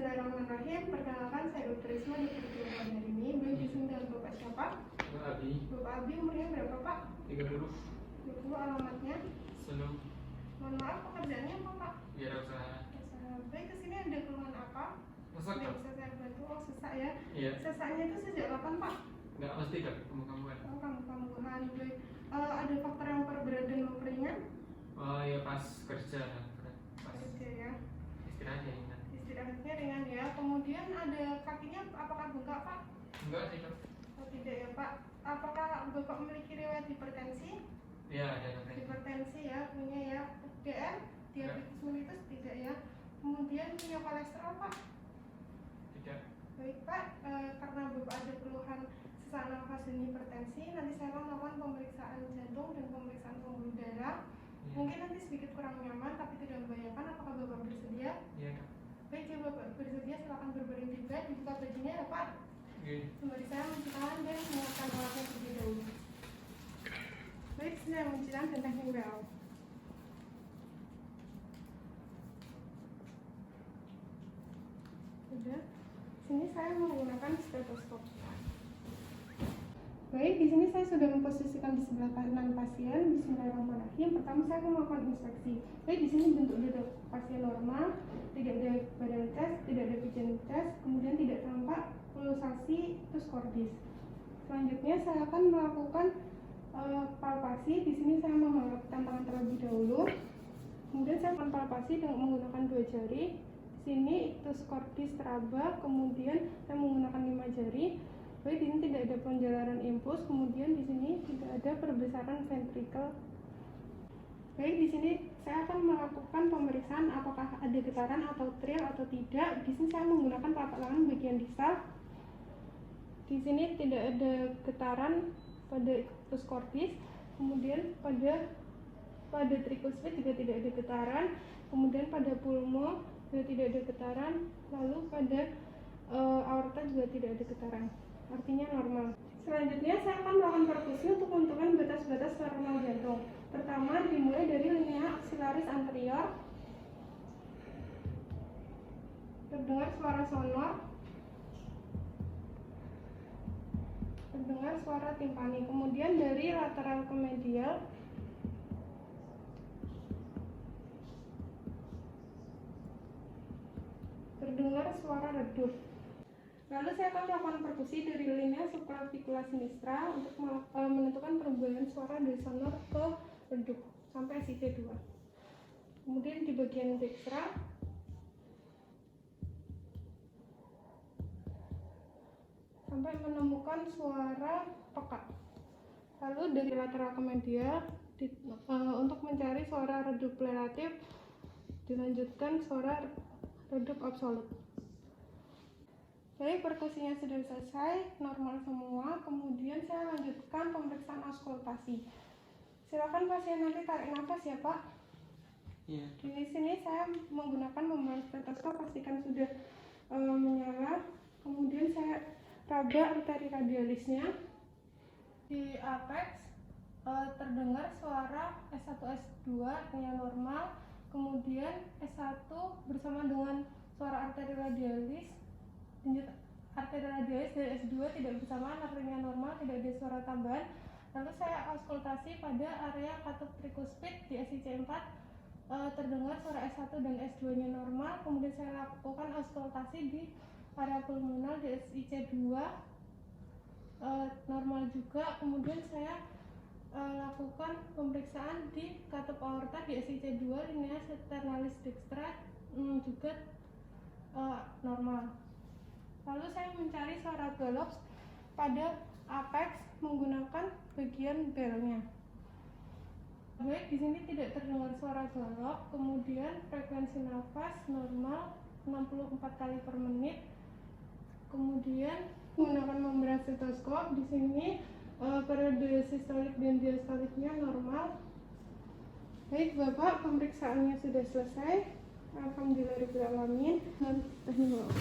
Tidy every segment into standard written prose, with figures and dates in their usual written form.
Bismillahirrahmanirrahim. Perkenalkan, saya Dr. Risma, dokter keluarga hari ini. Beliau di sini dengan Bapak siapa? Bapak Abi. Bapak Abi, umurnya berapa Pak? 30. 20. Alamatnya? Senang. Mohon maaf, pekerjaannya apa Pak? Biar usaha. Baik, kesini ada keluhan apa? Masak Yang tak? bisa saya bantu? Oh, sesak ya. Iya. Sesaknya itu sejak kapan Pak? Nggak mesti kan kamu-kamuan. Oh, kambuh-kambuhan. Baik. Ada faktor yang memperberat dan memperingan? Oh ya pas kerja kan. Pas Kerja ya. istirahat ya ingat. Istirahatnya ringan ya. Kemudian ada kakinya, apakah bengkak Pak? Enggak sih kan? Oh, tidak ya Pak. Apakah Bapak memiliki riwayat hipertensi? Iya ada katanya. Hipertensi ya, punya ya. DM, diabetes mellitus tidak ya. Kemudian punya kolesterol Pak? Tidak. Baik Pak, karena Bapak ada keluhan sesak nafas dan hipertensi, nanti saya akan melakukan pemeriksaan jantung dan pemeriksaan pembuluh darah. Iya. Mungkin nanti sedikit kurang nyaman tapi tidak membahayakan. Apakah Bapak bersedia? Iya Kak. Baik, jika Bapak bersedia silakan berbaring di bed, dibuka bajunya ya Pak. Oke. Sembari saya mencuci tangan dan menyiapkan alatnya terlebih dahulu. Baik, saya mencuci tangan dan teknik WO. Sudah. Sini saya menggunakan stetoskop. Baik, di sini saya sudah memposisikan di sebelah kanan pasien. Bismillahirrahmanirrahim. Pertama saya akan melakukan inspeksi. Baik, di sini bentuk dada pasien normal, tidak ada badan tes, tidak ada pigeon test, kemudian tidak tampak pulsasi tus cordis. Selanjutnya saya akan melakukan palpasi. Di sini saya menghangatkan tangan terlebih dahulu. Kemudian saya akan palpasi dengan menggunakan 2 jari. Di sini tus cordis teraba, kemudian saya menggunakan 5 jari. Baik, di sini tidak ada penjalaran impuls, kemudian di sini tidak ada perbesaran ventrikel. Baik, di sini saya akan melakukan pemeriksaan apakah ada getaran atau trill atau tidak. Di sini saya menggunakan telapak tangan bagian distal. Di sini tidak ada getaran pada tus cordis, kemudian pada tricuspid juga tidak ada getaran, kemudian pada pulmo juga tidak ada getaran, lalu pada aorta juga tidak ada getaran. Artinya normal. Selanjutnya saya akan melakukan perkusi untuk menentukan batas-batas normal jantung. Pertama dimulai dari linea axillaris anterior. Terdengar suara sonor. Terdengar suara timpani. Kemudian dari lateral ke medial. Terdengar suara redup. Lalu saya akan melakukan perkusi dari linea supraclavicula sinistra untuk menentukan perubahan suara dari sonor ke redup sampai SIC2. Kemudian di bagian dextra sampai menemukan suara peka. Lalu dari lateral ke medial untuk mencari suara redup relatif, dilanjutkan suara redup absolut. Baik, perkusinya sudah selesai, normal semua. Kemudian saya lanjutkan pemeriksaan auskultasi. Silakan pasien nanti tarik nafas ya Pak. Iya. Di sini saya menggunakan membran stetoskop, pastikan sudah menyala. Kemudian saya raba arteri radialisnya. Di apex terdengar suara S1 S2 yang normal. Kemudian S1 bersama dengan suara arteri radialis. Lanjut arteri radialis dari S2 tidak bersamaan, arterinya normal, tidak ada suara tambahan. Lalu saya auskultasi pada area katup tricuspid di SIC4, terdengar suara S1 dan S2 nya normal. Kemudian saya lakukan auskultasi di area pulmonal di SIC2, normal juga. Kemudian saya lakukan pemeriksaan di katup aorta di SIC2, linea sternalis dextra juga normal. Lalu saya mencari suara galops pada apex menggunakan bagian belnya. Baik, di sini tidak terdengar suara galop. Kemudian frekuensi nafas normal 64 kali per menit. Kemudian menggunakan membran stetoskop. Di sini periode sistolik dan diastoliknya normal. Baik Bapak, pemeriksaannya sudah selesai. Alhamdulillahirabbil alamin. Alhamdulillah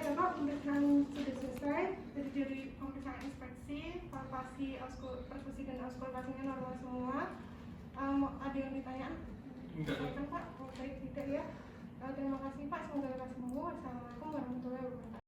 Bapak, pemeriksaan sudah selesai. Dari pemeriksaan inspeksi, palpasi, perkusi dan auskultasinya normal semua. Ada yang ditanya? Enggak. Pak, baik tidak ya. Terima kasih Pak, semoga lekas sembuh. Assalamualaikum warahmatullahi wabarakatuh.